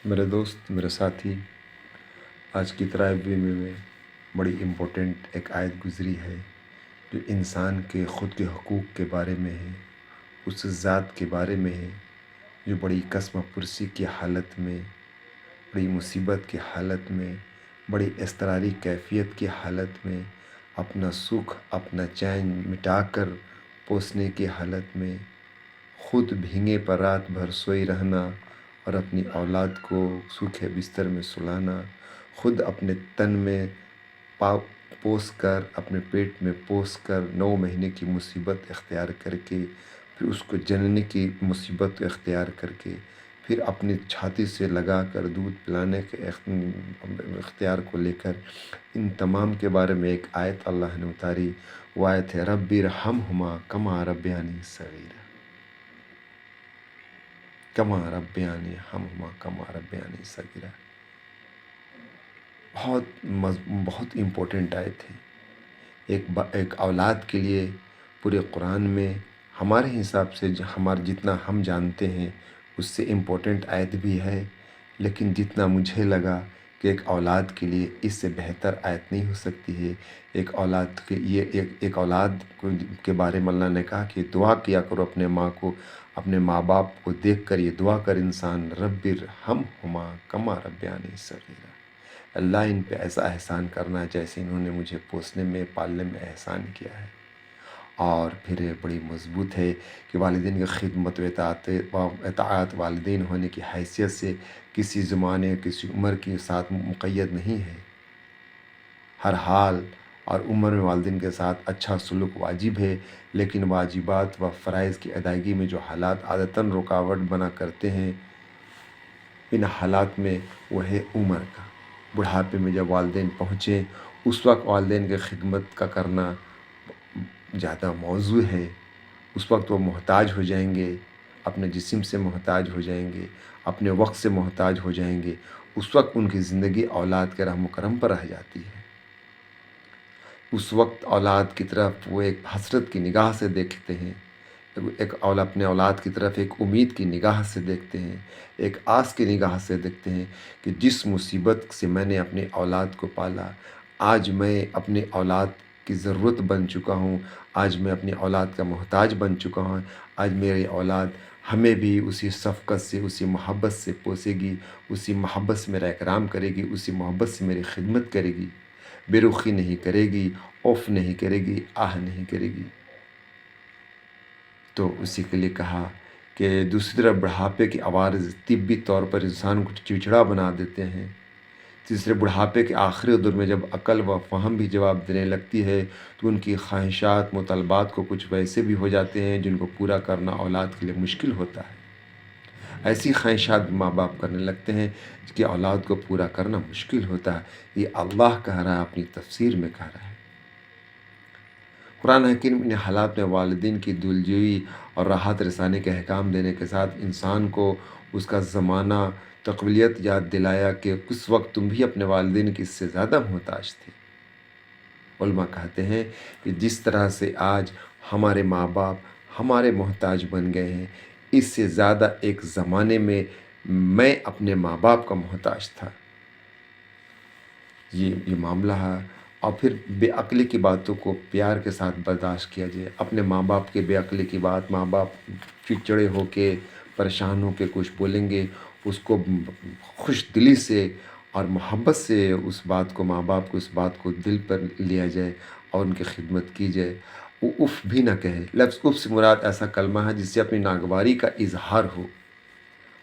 میرے دوست، میرے ساتھی، آج کی ترابی میں بڑی امپورٹنٹ ایک آیت گزری ہے جو انسان کے خود کے حقوق کے بارے میں ہے، اس ذات کے بارے میں ہے جو بڑی قسم پرسی کی حالت میں، بڑی مصیبت کی حالت میں، بڑی اضطراری کیفیت کی حالت میں اپنا سکھ، اپنا چین مٹا کر پوسنے کی حالت میں خود بھیگے پر رات بھر سوئی رہنا اور اپنی اولاد کو سوکھے بستر میں سلانا، خود اپنے تن میں پوس کر، اپنے پیٹ میں پوس کر 9 مہینے کی مصیبت اختیار کر کے، پھر اس کو جننے کی مصیبت اختیار کر کے، پھر اپنی چھاتی سے لگا کر دودھ پلانے کے اختیار کو لے کر، ان تمام کے بارے میں ایک آیت اللہ نے اتاری۔ وہ آیت ہے رب ارحمہما کما ربیانی صغیرا، کما ربیانی ہمہما کما ربیانی صغیرا۔ بہت امپورٹنٹ آیت ہے ایک اولاد کے لیے۔ پورے قرآن میں ہمارے حساب سے جتنا ہم جانتے ہیں اس سے امپورٹنٹ آیت بھی ہے، لیکن جتنا مجھے لگا کہ ایک اولاد کے لیے اس سے بہتر آیت نہیں ہو سکتی ہے۔ ایک اولاد کے بارے میں اللہ نے کہا کہ دعا کیا کرو اپنے ماں باپ کو دیکھ کر، یہ دعا کر انسان رب ارحمہما کما ربیانی صغیرا، اللہ ان پہ ایسا احسان کرنا جیسے انہوں نے مجھے پوسنے میں پالنے میں احسان کیا ہے۔ اور پھر بڑی مضبوط ہے کہ والدین کی خدمت و اطاعت والدین ہونے کی حیثیت سے کسی زمانے کسی عمر کے ساتھ مقید نہیں ہے۔ ہر حال اور عمر میں والدین کے ساتھ اچھا سلوک واجب ہے، لیکن واجبات و فرائض کی ادائیگی میں جو حالات عادتاً رکاوٹ بنا کرتے ہیں، ان حالات میں وہ ہے عمر کا۔ بڑھاپے میں جب والدین پہنچیں اس وقت والدین کی خدمت کا کرنا زیادہ موزوں ہے۔ اس وقت وہ محتاج ہو جائیں گے، اپنے جسم سے محتاج ہو جائیں گے، اپنے وقت سے محتاج ہو جائیں گے۔ اس وقت ان کی زندگی اولاد کے رحم و کرم پر رہ جاتی ہے۔ اس وقت اولاد کی طرف وہ ایک حسرت کی نگاہ سے دیکھتے ہیں، اپنے اولاد کی طرف ایک امید کی نگاہ سے دیکھتے ہیں، ایک آس کی نگاہ سے دیکھتے ہیں کہ جس مصیبت سے میں نے اپنے اولاد کو پالا، آج میں اپنے اولاد کی ضرورت بن چکا ہوں، آج میں اپنی اولاد کا محتاج بن چکا ہوں۔ آج میری اولاد ہمیں بھی اسی شفقت سے، اسی محبت سے پوسے گی، اسی محبت سے میرا اکرام کرے گی، اسی محبت سے میری خدمت کرے گی، بے رخی نہیں کرے گی، اوف نہیں کرے گی، آہ نہیں کرے گی۔ تو اسی کے لیے کہا کہ دوسری طرف بڑھاپے کے عوارض طبی طور پر انسان کو چڑچڑا بنا دیتے ہیں۔ تیسرے بڑھاپے کے آخری دور میں جب عقل و فہم بھی جواب دینے لگتی ہے تو ان کی خواہشات مطالبات کو کچھ ویسے بھی ہو جاتے ہیں جن کو پورا کرنا اولاد کے لیے مشکل ہوتا ہے۔ ایسی خواہشات ماں باپ کرنے لگتے ہیں کہ اولاد کو پورا کرنا مشکل ہوتا ہے۔ یہ اللہ کہہ رہا ہے، اپنی تفسیر میں کہہ رہا ہے۔ قرآن حکیم ان حالات میں والدین کی دلجوئی اور راحت رسانے کے احکام دینے کے ساتھ انسان کو اس کا زمانہ تقبلیت یاد دلایا کہ اس وقت تم بھی اپنے والدین کی اس سے زیادہ محتاج تھے۔ علماء کہتے ہیں کہ جس طرح سے آج ہمارے ماں باپ ہمارے محتاج بن گئے ہیں، اس سے زیادہ ایک زمانے میں اپنے ماں باپ کا محتاج تھا۔ یہ معاملہ ہے۔ اور پھر بے عقلی کی باتوں کو پیار کے ساتھ برداشت کیا جائے۔ اپنے ماں باپ کے بے عقلی کی بات، ماں باپ چڑچڑے ہو کے پریشان ہو کے کچھ بولیں گے، اس کو خوش دلی سے اور محبت سے ماں باپ کو اس بات کو دل پر لیا جائے اور ان کی خدمت کی جائے۔ وہ اف بھی نہ کہے۔ لفظ اف سے مراد ایسا کلمہ ہے جس سے اپنی ناگواری کا اظہار ہو۔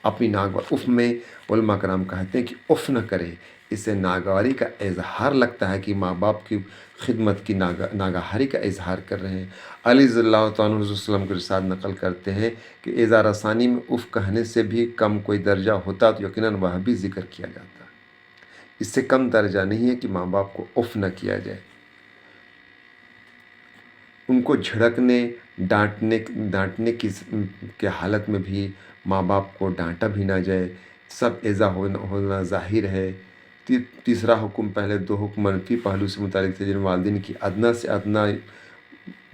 اپنی اف میں علماء کرام کہتے ہیں کہ اف نہ کرے، اس سے ناگواری کا اظہار لگتا ہے کہ ماں باپ کی خدمت کی ناگہاری کا اظہار کر رہے ہیں۔ علی رضی اللہ تعالیٰ عنہ وسلم کے ارشاد نقل کرتے ہیں کہ اظہار ثانی میں اف کہنے سے بھی کم کوئی درجہ ہوتا تو یقیناً وہ بھی ذکر کیا جاتا۔ اس سے کم درجہ نہیں ہے کہ ماں باپ کو اف نہ کیا جائے۔ ان کو جھڑکنے ڈانٹنے کی حالت میں بھی ماں باپ کو ڈانٹا بھی نہ جائے، سب ایذا ہونا ظاہر ہے۔ تیسرا حکم، پہلے 2 حکم منفی پہلو سے متعلق تھے جن والدین کی ادنا سے ادنا